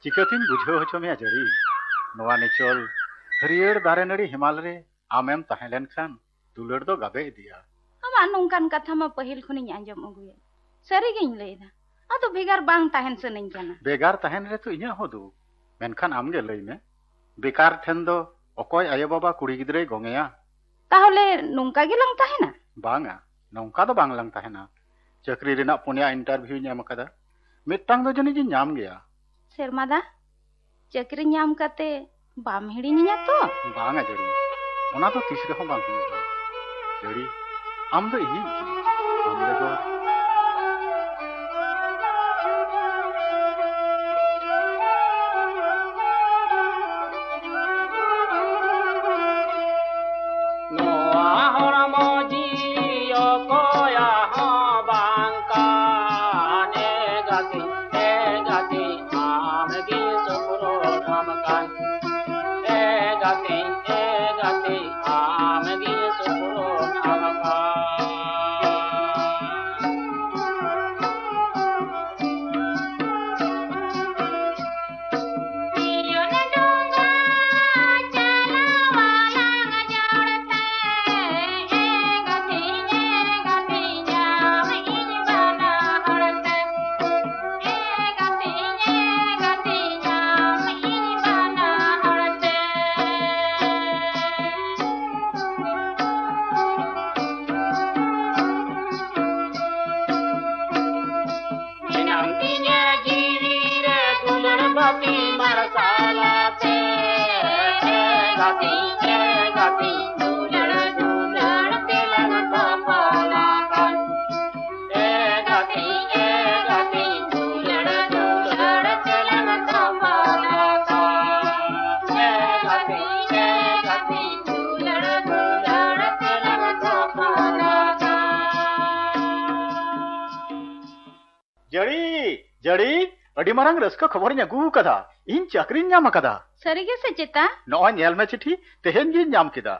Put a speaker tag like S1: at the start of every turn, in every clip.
S1: चिकातीन बुझाव होचो मेया जड़ी नोआ निचोल हरियर दारे नड़ी हिमाल रे आमेम तहें लेनखान दुलड़ दो गाबे इदिया
S2: आमा नोंकान कथा मा पहिल खुनिኝ आंजम अगुए सरीगिñ लैदा आदो बेगार बांग ताहेन सनኝ काना
S1: बेगार ताहेन रे तो इᱧा होदु मेनखान आमगे लई में बेकार ठेन दो अकोय आयो बाबा कुड़ी गिद्रे गोंगेया
S2: ताहले नोंका गेलां ताहेना
S1: बांगा नोंका दो बांग लांग ताहेना चक्री रेना पुनिया इंटरव्यू ᱧᱟᱢ ᱟᱠᱟᱫᱟ मिट्टांग दो जनी जी ᱧᱟᱢ गया
S2: सेरमादा चक्री ᱧᱟᱢ काते बाम हिड़िñिया तो
S1: बांगा जड़ी ओना तो तीस रहो बांग हुआ जड़ी आम दो इही आम दो जड़ी अड़ी मारंग रस्का खबर ᱧᱟᱜᱩ कदा इन चाकरी ᱧᱟᱢ कदा
S2: सरीगे से चेता
S1: नॉय नेल में चिठी तेहेन गी ᱧᱟᱢ किदा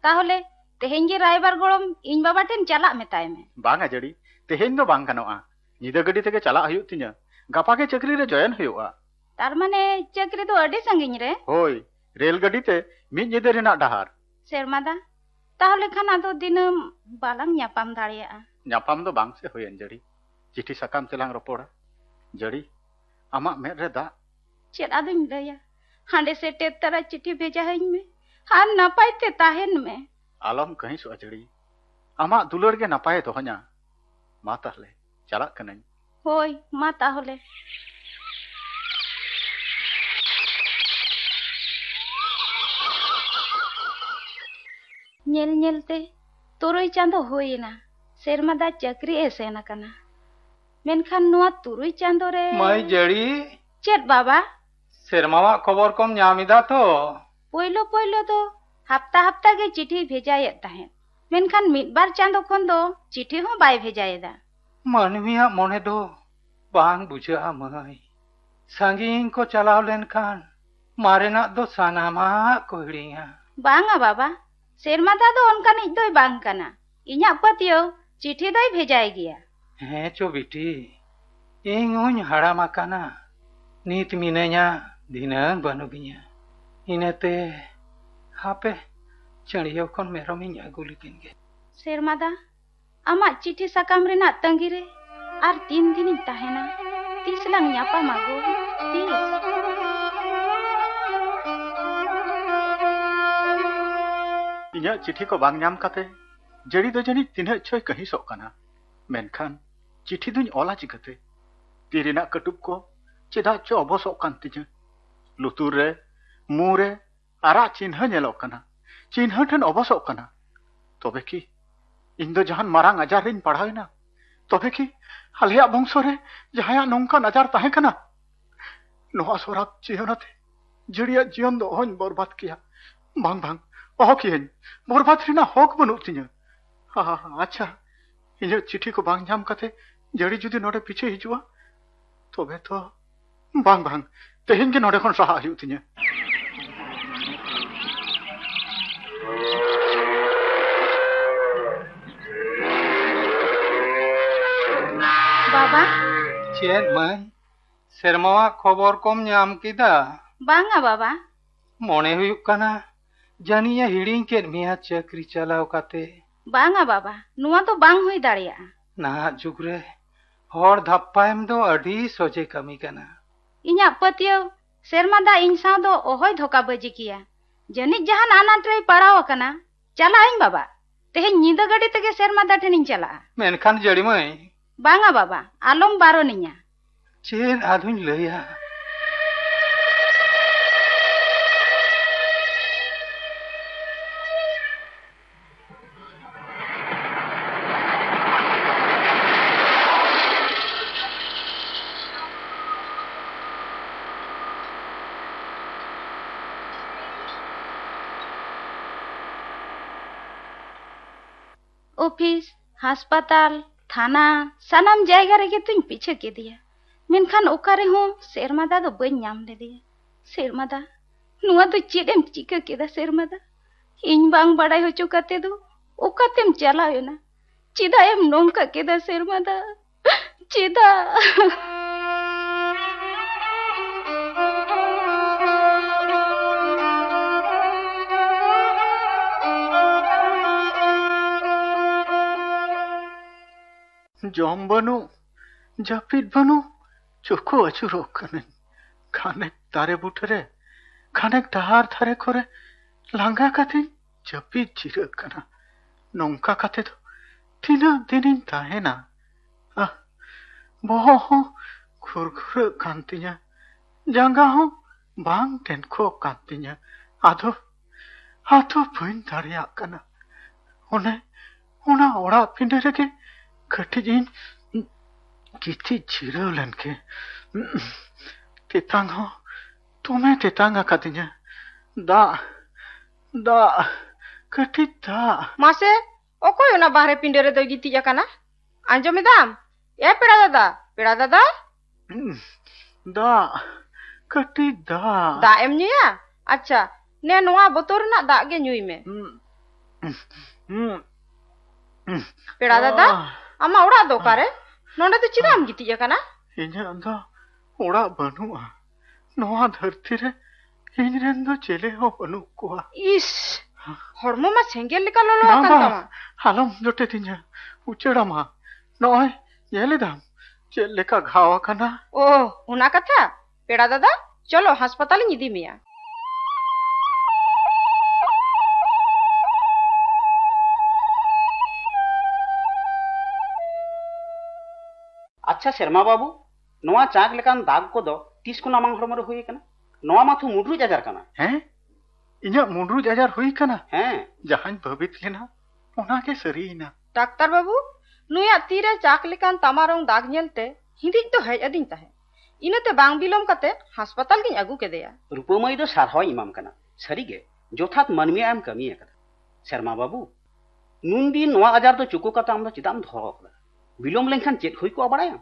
S2: ताहले तेहेन गे रायबार गोड़म इन बाबा टेन चला मेताय में
S1: बांगा जड़ी तेहेन दो बांग गानोआ निदा गडी तेगे चला हयुत तिnya गापा के चक्री रे जॉइन हुआ
S2: तार माने चक्री तो अडी संगिñ रे
S1: होय रेल गडी ते मी निदे रेना डहार
S2: सेरमादा ताहले खाना दो दिनम बालांग ᱧᱟᱯᱟᱢ दाड़िया
S1: ᱧᱟᱯᱟᱢ दो बांग से होयन जड़ी चिठी सकाम तेलांग रोपोड़ा जड़ी आमा मेद रे दा
S2: चेद आदुñ लैया हांडे से टेतरा चिठी भेजा हईñ में हां नपाय ते ताहेन में
S1: आलम कहीं सो जड़ी आमा दुलड़ के नपाय दोह냐 मा ताहले चला कनኝ
S2: होय मा ताहले ñel ñelte तुरुई चांदो होइना सेरमादा चक्री एसेना कना मेनखान नुआ तुरुई चांदो रे
S3: माई जड़ी
S2: चेत बाबा
S3: सेरमावा खबर कम ᱧᱟᱢᱤदा तो
S2: पोइलो पोइलो तो हफ्ता हफ्ता के चिठी भेजायत ताहें मेनखान मिदबार चांदो खन दो चिठी हो बाय भेजायदा
S3: मानविया मोने दो बांग बुझा माई सांगिन को चलाव लेनखान मारेना दो सानामा को हिड़िया
S2: बांगा बाबा सेरमादा दो उनका निज दोय बांग कना इñा पतियो चिठी दोय भेजाय गया
S3: हैं चो बिटी इंगुñ हाड़ामा काना नीत मिनेña दिनांग बानुगिña इनते हापे चढ़ियो खन मेरमिñ आगु लिकिन गे
S2: सेरमादा आमा चिठी सकाम रेना तंगी रे आर 3 दिन ताहेना तीस लांग ᱧᱟᱯᱟᱢ आगु तीस
S1: इñा चिठी को बांग ᱧᱟᱢ काते जड़ी दो जनी तिन्हा छय कहीं सो कना मेनखान चिठी दुñ ओला चिकते तीरेना कटुब को चेदा चो अबसो कान तिजा लुतुर रे मुंह रे आरा चिन्ह नेलो कना चिन्ह ठन अबसो कना तबे की इन दो जहान मारांग आजार रिन पढ़ाइना तबे की हालिया बंशो रे जहाया नोंका नजार ताहे कना नोआ सोराब जीवनते जड़िया जीवन दो होñ बर्बाद किया बांग बांग ओह कियन बर्बाद रिना हक बनु तिजा अच्छा इᱧ चिठी को बांग ᱧᱟᱢ काते जड़ी जुदी नोडे पीछे हिजुआ तबे तो बांग बांग तेहेन के नोडे खन सहा हयुत तिnya
S2: बाबा
S3: चेद माई सेरमावा खबर कम नाम किदा
S2: बांगा बाबा
S3: मोने हुयुक काना जानिया हिड़िंग केद मिया चाकरी चलाव काते
S2: बांगा बाबा नुआ तो बांग हुई दाड़िया
S3: ना जुगरे हर धप्पाएम दो अड़ी सोजे कमी कना
S2: इन्या पतियो सेरमा दा इंसान दो ओहोय धोखा बजी किया जनिक जहान अनाट रे पड़ाव कना चला आइन बाबा तेहे नींदा गाड़ी तके सेरमा दा ठेनिंग चला
S3: मेनखान जड़ी मई
S2: बांगा बाबा आलम बारो निया
S3: चेन आधुन लया
S2: ऑफिस हास्पताल थाना सनम जायगा रे तुम पीछे के दिया मेनखान ओकारे हो सेरमादा दो बई नाम ले दिया सेरमादा नुआ तो चेदेम चिका केदा सेरमादा इन बांग बड़ाई हो चुकाते दो ओकातेम चलायो ना चिदा एम नोंका केदा सेरमादा चिदा
S1: जम बनू जापिद बनू चोखो अचुरो कने खानेक तारे बुटरे खानेक डहार थारे करे लांगा काते जापिद चिरा कना नोंका काते तो तीना दिनिन ताहेना बोहो हो खुरखुर कांतिया जांगा हो बांग टेनको कांतिया आधो भइन दाड़िया कना ओना ओड़ा पिंडे रेगे कटिजिन किति चिरो लनके तेतांग हो तुम्हें तेतांगा कातिnya दा कटि दा
S4: मासे ओकोय ओना बाहरे पिंडे रे दो गिति जाकाना आंजोमेदाम ए पेड़ा दादा
S1: दा कटि
S4: दा एम नुया अच्छा ने नोआ बोतोर ना दा गे नुई में पेड़ा दादा अमा उड़ा दो कारे नोंडे तो चिदाम गिति जाकाना
S1: इन्या दा उड़ा बनुआ नोआ धरती रे इनरेन दो चेले हो बनु कुआ
S4: इस हरमो मा सेंगेल लेका लोलो कांतामा
S1: हालम जोटे तिन्या उचेड़ा मा नोय येलेदाम चेल लेका घावा कना
S4: ओ उना कथा पेड़ा दादा चलो अस्पताल निदी मिया
S5: अच्छा शर्मा बाबू नोआ चाक लेकान दाग को दो तीस को नामांग हरमर हुई कना नोआ माथु मुड्रू जाजार कना
S1: हैं इन्या मुड्रू जाजार हुई कना
S5: हैं
S1: जहां भवित लेना ओना के सरीना
S4: डॉक्टर बाबू नुया तीरे चाक लेकान तमारों दाग नेलते हिंदी तो है अदिन ताहे इनते बांग बिलोम कते अस्पताल गिन अगु के देया
S5: रूपमय दो सारहाव इमाम कना सरीगे जोथात मनमिया एम कमी एकदा शर्मा बाबू नुन दिन नोआ आजार तो चुको कता आम दो चिदाम धरो बिलोम लेनखान चेत हुई को बड़ाया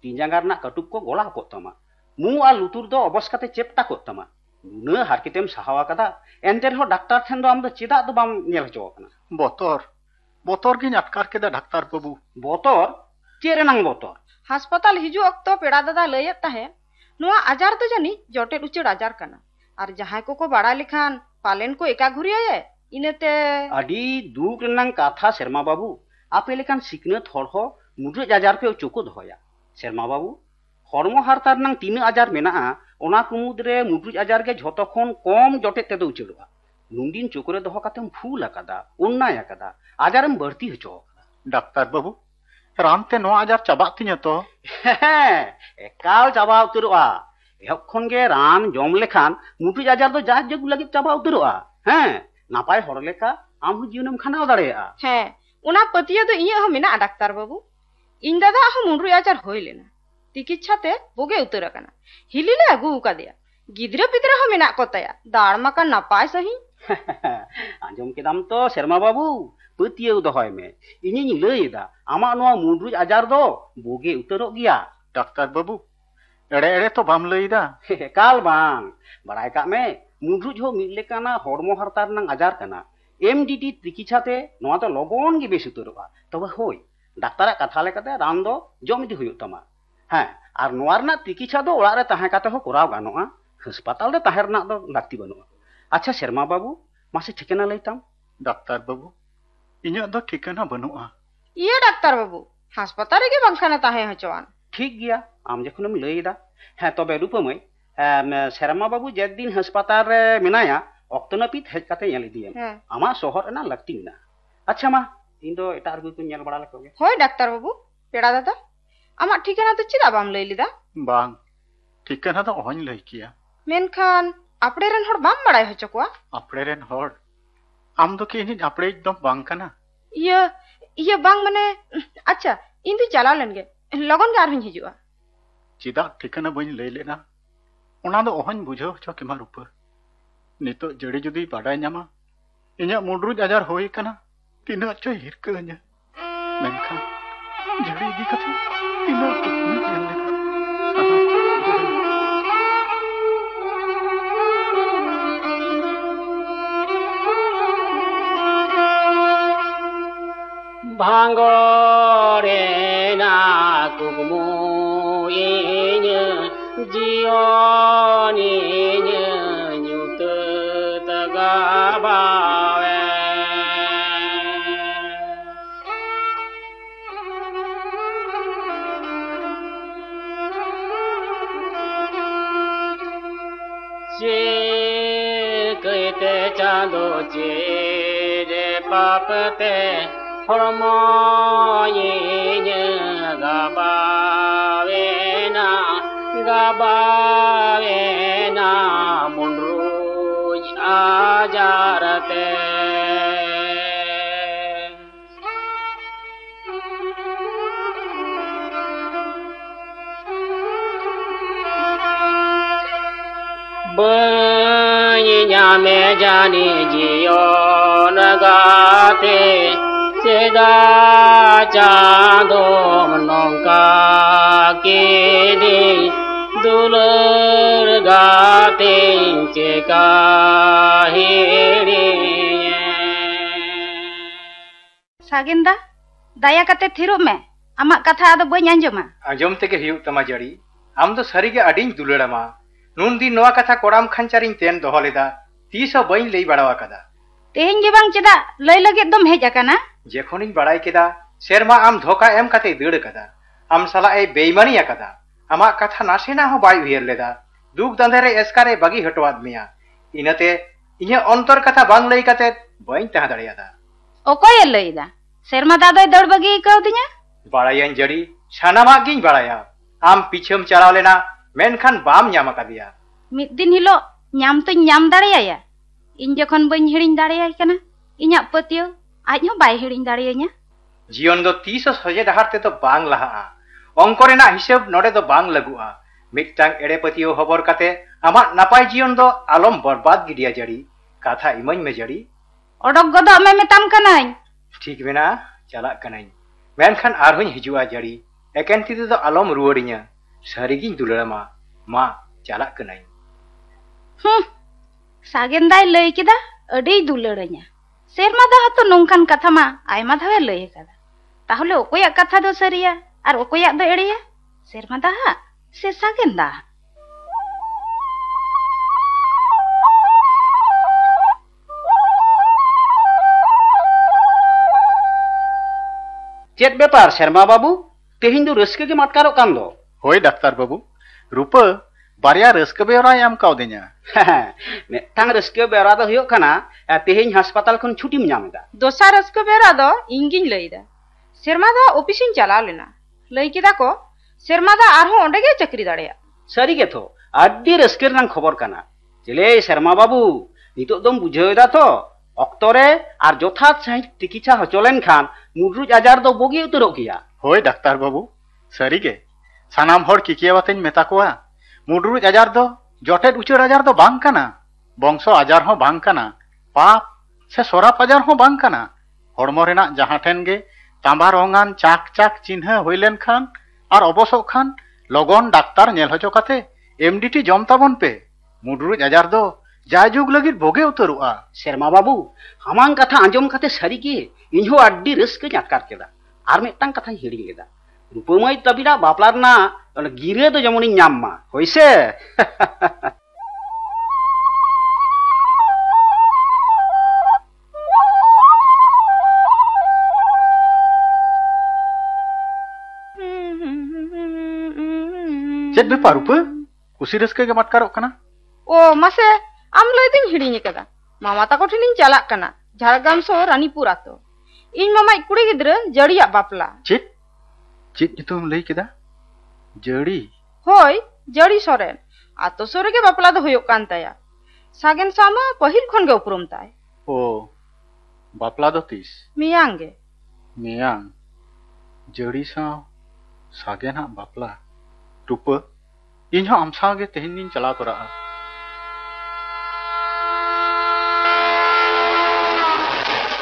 S5: तीन जांगा रना कटुब को गोला को तमा मु आ लुतुर दो अबस्काते चेपटा को तमा नुना हारकेतेम सहावा कदा एंटर हो डॉक्टर ठेन दो आम दो चिदा दो बाम नेल हचो कना बोतर गिन अटकार केदा डॉक्टर बाबू बोतर चेरे नंग बोतर
S4: अस्पताल हिजु अक्तो पेड़ा दादा लयत ताहे नुआ आजार तो जानी जोटे उचड़ आजार कना और जहां को बड़ा लिखान पालेन को एका घुरिया इनते
S5: अडी दुख रनंग कथा शर्मा बाबू आपे लेकान सिकनत हर हो मुड्रू आजार पे चोको दोया शर्मा बाबू हरमो हारतार नंग तीन आजार मेना ओना कुमुद्रे मुड्रू आजार के झोतो खन कम जोटे ते दो उचड़वा नुंदिन चोकरे दोह कातेम फूल आकादा उन्नाय आकादा आजारम बढ़ती हचो
S1: डॉक्टर बाबू रामते नो आजार चाबा तिnya तो
S5: एकाल चाबा उतरवा एहब खन गे रान जम लेखान मुड्रू आजार दो जा जगु लगी चाबा उतरवा हैं नापाय हर लेका आम जीवनम खानाव दाड़ेया
S4: हैं उना पतिया तो इया मेना डॉक्टर बाबू इन दादा हम मुंड्रू आजार होय लेना चिकित्साते बोगे उतर कना हिलीले अगु का दिया गिद्रे पिद्रे हो मेना कोताया दाड़ मका नापाय सही
S5: आंजम केदाम तो शर्मा बाबू पतिया दोहय में इनिनि लयदा आमा नोआ मुंड्रू आजार दो बोगे उतरो गिया
S1: डॉक्टर बाबू एड़े तो बाम लयदा
S5: काल बांग बड़ाय का में मुंड्रू जो मिले काना हरमो हरतार नंग आजार कना एमडीटी चिकित्साते नोआ तो लगन गे बेस उतरोआ तबे होय डाक्तारा कथा लेकाते रान दो जम इदि हुयो तमा हाँ और नोवारना चिकित्सा दो ओड़ा रे ताहे काते हो कोराव गानोआ हासपाताल रे ताहे रना दो लाक्ति बनुआ अच्छा शर्मा बाबू मासे ठिकाना लैताम
S1: डाक्तार बाबू इन्या दो ठिकाना बनुआ
S4: ये डाक्तार बाबू हासपाताल रे के बंखाना ताहे हचवान
S5: ठीक गया आम जखनम लैदा हाँ तबे रूपमय शर्मा बाबू जेद दिन हासपाताल रे मेनाया ऑक्तो नापित हेज काते नेल इदिया आमा शहर ना लगती ना अच्छा मा इन दो एटा रुगु को नेल बड़ा लकोगे
S4: होय डाक्तार बाबू पेड़ा दादा आमा ठिकाना तो चिदा बाम लई लिदा
S1: बांग ठिकाना तो ओहन लई किया
S4: मेनखान आपड़े रेन हर बाम बड़ाय हचो कोआ
S1: आपड़े रेन हर आम दो के इनि आपड़े एकदम बांग कना
S4: ये बांग माने अच्छा इन दो चला लेनगे लगन गार हन हिजुआ
S1: चिदा ठिकाना बइन लई लेना ओना दो ओहन बुझो छ केमा रूप नितो जड़ी जुदी बाडाय न्यामा इन्या मुंडरुज आजार होई कना तिना चो हिरकanya मेनखान जड़ी इदी कथे तिना कुछ नेल
S5: भांगोरे ना कुगमु इन्य जियोनी न्युत तगाबावे जे कहते चालो जे रे पापते गाबावेना मुंडरुज आजारते बनिया में जानी जियो नगाते सेदा चांदो नौका के दे दुलर गाते चेका हेरे
S2: सागिंदा दाया कते थिरो में आमा कथा आदो बई आंजोमा
S3: आंजोम तेगे हियु तमा जड़ी आम दो सरीगे अडिन दुलड़ामा नुन दिन नोआ कथा कोड़ाम खंचारिन तेन दोहो लेदा तीसो बई लई बाड़ावा कदा
S2: तेहें गे बांग चेदा लई लगे दम हेज आकाना
S3: जेखोनिन बाड़ाय केदा सेरमा आम धोखा एम कते दड़ कदा आम साला ए बेईमानी आकदा आमा कथा नासेना हो बाय उयेर लेदा दुख दंधेरे एस्कारे बागी हटवाद मिया इनते इन्हे अंतर कथा बांग लई कते बई तहा दड़ियादा
S2: ओकोय लईदा सेरमा दादोय दड़ बागी कव दिया
S3: बाड़ायन जड़ी सानामा गिन बाड़ाया आम पीछेम चलाव लेना मेनखान बाम ᱧᱟᱢ ᱟᱠᱟᱫᱤᱭᱟ
S2: मिद दिन हिलो ᱧᱟᱢ तो ᱧᱟᱢ दाड़ेया इन जखन बई हिड़िन दाड़ेयाय कना इन्या पतियो आज हो बाय हिड़िन दाड़ेया냐
S3: जीवन दो तीस सजे डहार ते तो बांग लहा अंक रेना हिसाब नोडे दो बांग लगुआ मिदटांग एड़े पतियो खबर काते आमा नापाय जीवन दो आलम बर्बाद गिडिया जड़ी कथा इमन में जड़ी
S2: ओडक गदो मे मेताम कनाय
S3: ठीक बेना चला कनाय मेनखान आरहों हिजुआ जड़ी एकेन ती दो आलम रुवड़िया सारिगिन दुलड़ामा मा चला कनाय
S2: सागेंदाय लई केदा अडी दुलड़ा냐 सेरमा दा तो नोंखान कथा मा आयमा धावे लई कदा ताहले ओकोया कथा दो सरिया और ओकोया दो एड़िया सेरमा दा से सागेंदा
S5: चेत बेपार शर्मा बाबू तेहिं दो रस्के के मटकारो कान दो
S1: होय डाक्तार बाबू रूपा बारिया रस्के बेवरा याम कावदे냐
S5: मिदटांग रस्के बेवरा दो हुयो कना तेहिं हासपाताल खन छुट्टी ᱧᱟᱢᱮᱫᱟ
S4: दोसार रस्के बेवरा दो इंगिन लईदा सेरमा दा ऑफिसिन चलाव लेना लई केदा को सेरमा दा आरहो ओंडे गे चक्री दाड़ेया
S5: सारी गे तो अड्डी रस्के रनांग खबर कना चले शर्मा बाबू नितो दम बुझावेदा तो अक्तरे आर जथात सहित चिकित्सा हचोलेन खान मुंडरुज आजार दो बोगी उतरो किया
S1: होय डाक्तार बाबू सारी गे सानाम हर किकिया बातें मेता कोआ मुंडरुज आजार दो जटेट उचर आजार दो बांग कना बंशो आजार हो बांग कना पाप से सोराप आजार हो बांग कना हड़मो रेना जहां ठेन गे तांबा रंगान चाक चाक चिन्ह होइलेन खान और अबसो खान लगन डाक्तार नेल हचो काते एमडीटी जम ताबन पे मुंडरुज आजार दो जायजुग लगित भोगे उतरुआ
S5: शर्मा बाबू हमांग कथा आंजम काते सारी गे इन्हो अड्डी रस्के आटकार केदा आर मिदटांग कथा हिड़ी लेदा रूपमय तबिरा बापला रना ᱚᱱᱟ ᱜᱤᱨᱟᱹ ᱫᱚ ᱡᱮᱢᱚᱱᱤᱧ ᱧᱟᱢ ᱢᱟ ᱦᱳᱭᱥᱮ
S1: चेत बेपार रूपा कुसी रस्के के मटकारok kana
S4: ओ मासे आम लय दिन हिड़िኝ कदा मामा ताको ठिनिñ चालाक कना झारग्राम सो रानीपुर आतो इन मामा कुड़ी गिद्रा जड़िया बापला
S1: चेत चेत नितुम लई केदा जड़ी
S4: होय जड़ी सोरेन आतो सोरे के बापला दो होयोक कान ताया सागेन सामा पहिल खन गे उपरुम ताय
S1: ओ बापला दो तीस
S4: मियांगे
S1: मियांग जड़ी सा सागेन हा बापला रूपा इन हो आमसा गे तेहन दिन चला तोरा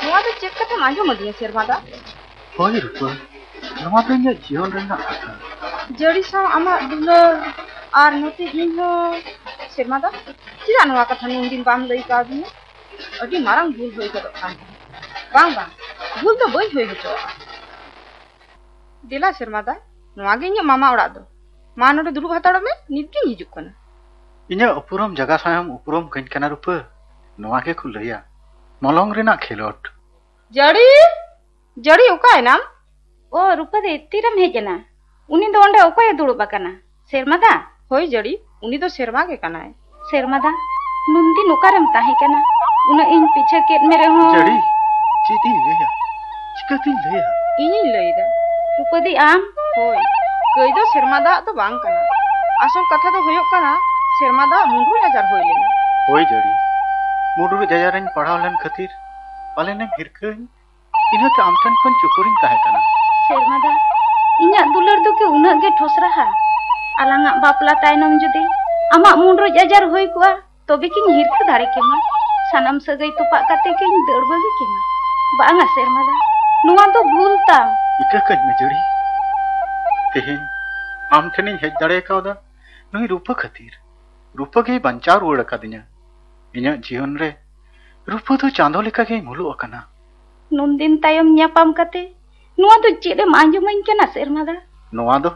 S4: नोआ दो चेक कते मांजो मदिया शेरमादा
S1: होय रूपा नोआ तो इᱧᱟᱹᱜ जीवन रेना कथा
S4: जड़ी सा आमा दुलर आर नोते इन हो शेरमादा चिरा नोआ कथा नुन दिन बाम लई का दिन अडी मारंग भूल होई गदो खान बांग बांग भूल तो बई होई हचो दिला शेरमादा नोआ गे इᱧᱟᱹᱜ मामा ओड़ा दो मा नोडे दुरुब हताड़ो में नितकिन हिजुक कना
S1: इᱧᱟᱹᱜ उपरम जगह सायम उपरम कइन कना रूपा नोआ के को लैया मलंग रेना खेलोट
S4: जड़ी जड़ी ओकाय नाम
S2: ओ रूपा दे तीरम हेजना उनी दो ओंडे ओकोय दुड़ुब आकना शेरमादा
S4: होय जड़ी उनी तो शेरमा के कनाय
S2: शेरमादा नुंदी नोकारम ताहे कना उना इन पीछे केट मेरे हो
S1: जड़ी चीती लैया चिकती लैया
S4: इनी लईदा
S2: रूपा दी आम
S4: होय कई दो शेरमादा तो बांग कना आसल कथा तो होयोक कना शेरमादा मुंडू हजार होय लेना
S1: होय जड़ी मुडुर जजारन पढ़ाव लन खातिर पाले ने हिरकन इनते आमटन कोन चुकुरिन ताहे कना
S2: शेरमादा इᱧᱟᱹᱜ दुलर दो के उना गे ठोसराहा आलांगा बापला तायनम जुदी आमा मुंडरो जजार होय कुआ तबे किन हिरका दारे केमा सानाम सगई तोपा काते किन दड़बगी केमा बांगा शेरमादा नुआ तो भूल ताम
S1: इका कज में जड़ी तेहन आम ठेनी हेज दाड़े कावदा नुई रूपा खातिर रूपा गे बंचाव रुवाड़ कादिnya इᱧᱟᱹᱜ जीवन रे रूपा तो चांदो लेका गे मुलु अकना
S2: नुन दिन तायम ᱧᱟᱯᱟᱢ कते नुआ तो चेडम आंजमाइन कना शेरमादा
S1: नोआ दो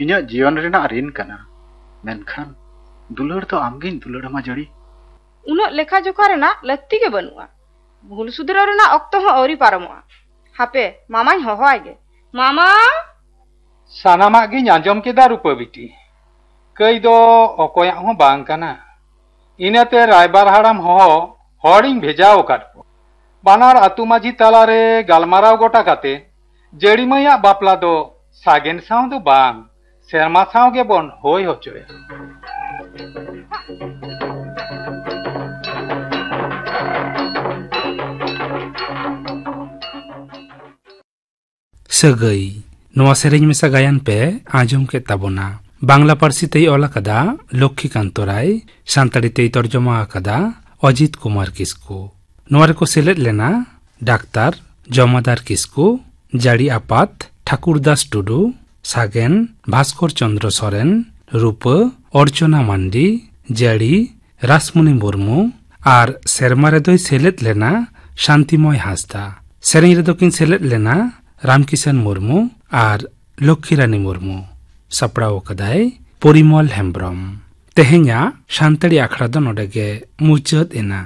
S1: इᱧᱟᱹᱜ जीवन रेना रिन कना मेनखान दुलड़ तो आमगिन दुलड़ मा जड़ी
S4: उना लेखा जोखा रेना लक्ति के बनुआ भूल सुधरा रेना ऑक्तो हो औरी पारमोआ हापे मामाñ होहोआय गे मामा
S3: सानामा गिᱧ आंजम केदा रूपा बिटी कई दो अकोया हो बांग कना इनाते रायबार हाड़ाम हो हॉडिंग भेजाओ काट बानार आतु माझी तालारे गालमाराव गोटा काते जड़ी मैया बापला दो सागेन साव दो बांग शेरमा साव गे बन होय होचोया
S6: सगई नोआ सेरेंज मेसा गायन पे आजम के ताबोना बांग्ला पारसी तेई ओला कदा लक्ष्मीकांत राय सान्ताड़ी तेई तर्जमा कदा अजित कुमार किस्कू नोआ रे को सेलेद लेना डाक्तार जमादार किस्कू जाड़ी आपात ठाकुरदास टुडू सागेन भास्कर चंद्र सोरेन रूप अर्चना मांडी जाड़ी रासमुनि मुर्मू आर सेरमा रे दोई सेलेद लेना शांतिमय हासदा सेरेंज रे दोकिन सेलेद लेना रामकिशन मुर्मू आर लक्ष्मीरानी मुर्मू सपड़ाव कदाय परिमल हेम्ब्रम तेहेन्या सान्ताड़ी आखड़ा दो नोडे गे मुचाद एना।